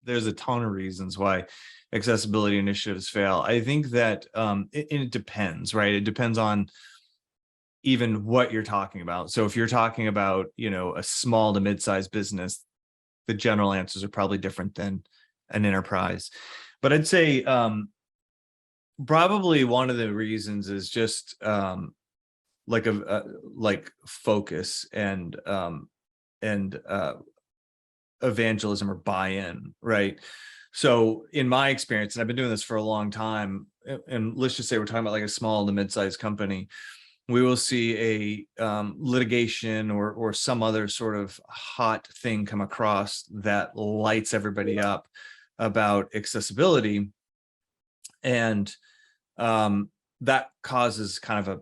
there's a ton of reasons why accessibility initiatives fail. I think that it depends, right? It depends on even what you're talking about. So if you're talking about, a small to mid-sized business, the general answers are probably different than an enterprise. But I'd say probably one of the reasons is just like focus and evangelism or buy-in, right? So in my experience, and I've been doing this for a long time, and let's just say we're talking about like a small to mid-sized company, we will see a litigation or some other sort of hot thing come across that lights everybody up about accessibility, and that causes kind of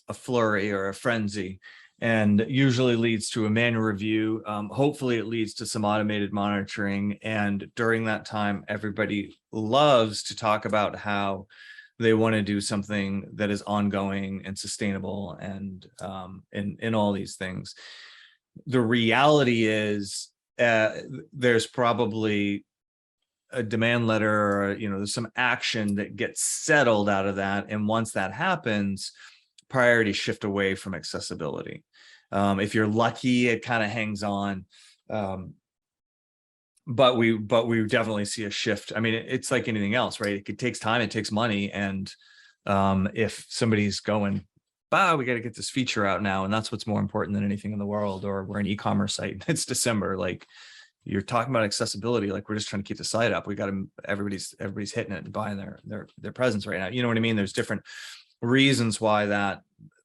a flurry or a frenzy, and usually leads to a manual review. Hopefully it leads to some automated monitoring. And during that time, everybody loves to talk about how they want to do something that is ongoing and sustainable and in all these things. The reality is there's probably a demand letter or, there's some action that gets settled out of that. And once that happens, priorities shift away from accessibility. If you're lucky, it kind of hangs on. But we definitely see a shift. I mean, it's like anything else, right? It takes time, it takes money. And if somebody's going, we got to get this feature out now, and that's what's more important than anything in the world, or we're an e-commerce site and it's December, like you're talking about accessibility, like we're just trying to keep the site up. We got to, everybody's hitting it and buying their presents right now. You know what I mean? There's different reasons why that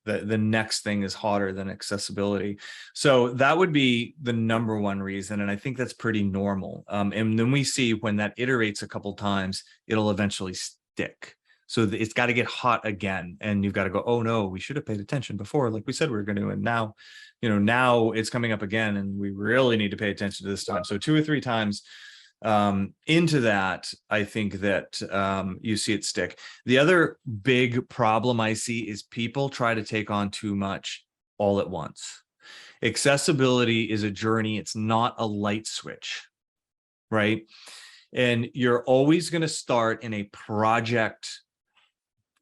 the next thing is hotter than accessibility. So that would be the number one reason. And I think that's pretty normal. And then we see when that iterates a couple times, it'll eventually stick. So it's got to get hot again. And you've got to go, oh no, we should have paid attention before, like we said we were going to. And now, now it's coming up again and we really need to pay attention to this time. So 2 or 3 times into that, I think that you see it stick. The other big problem I see is people try to take on too much all at once. Accessibility is a journey. It's not a light switch, right? And you're always going to start in a project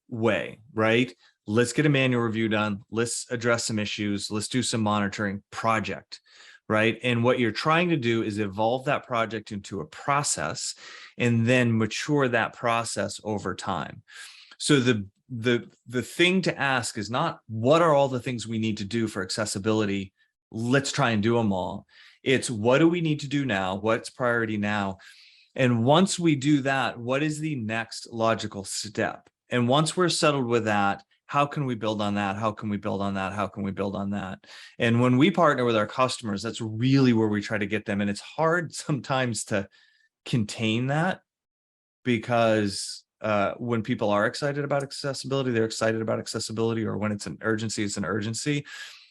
way, right? Let's get a manual review done. Let's address some issues. Let's do some monitoring. Project. Right. And what you're trying to do is evolve that project into a process and then mature that process over time. So the thing to ask is not what are all the things we need to do for accessibility? Let's try and do them all. It's what do we need to do now? What's priority now? And once we do that, what is the next logical step? And once we're settled with that, how can we build on that? How can we build on that? How can we build on that? And when we partner with our customers, that's really where we try to get them. And it's hard sometimes to contain that, because when people are excited about accessibility, they're excited about accessibility, or when it's an urgency, it's an urgency.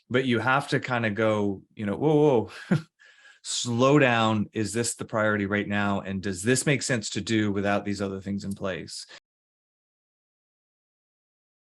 But you have to kind of go, whoa, slow down. Is this the priority right now? And does this make sense to do without these other things in place?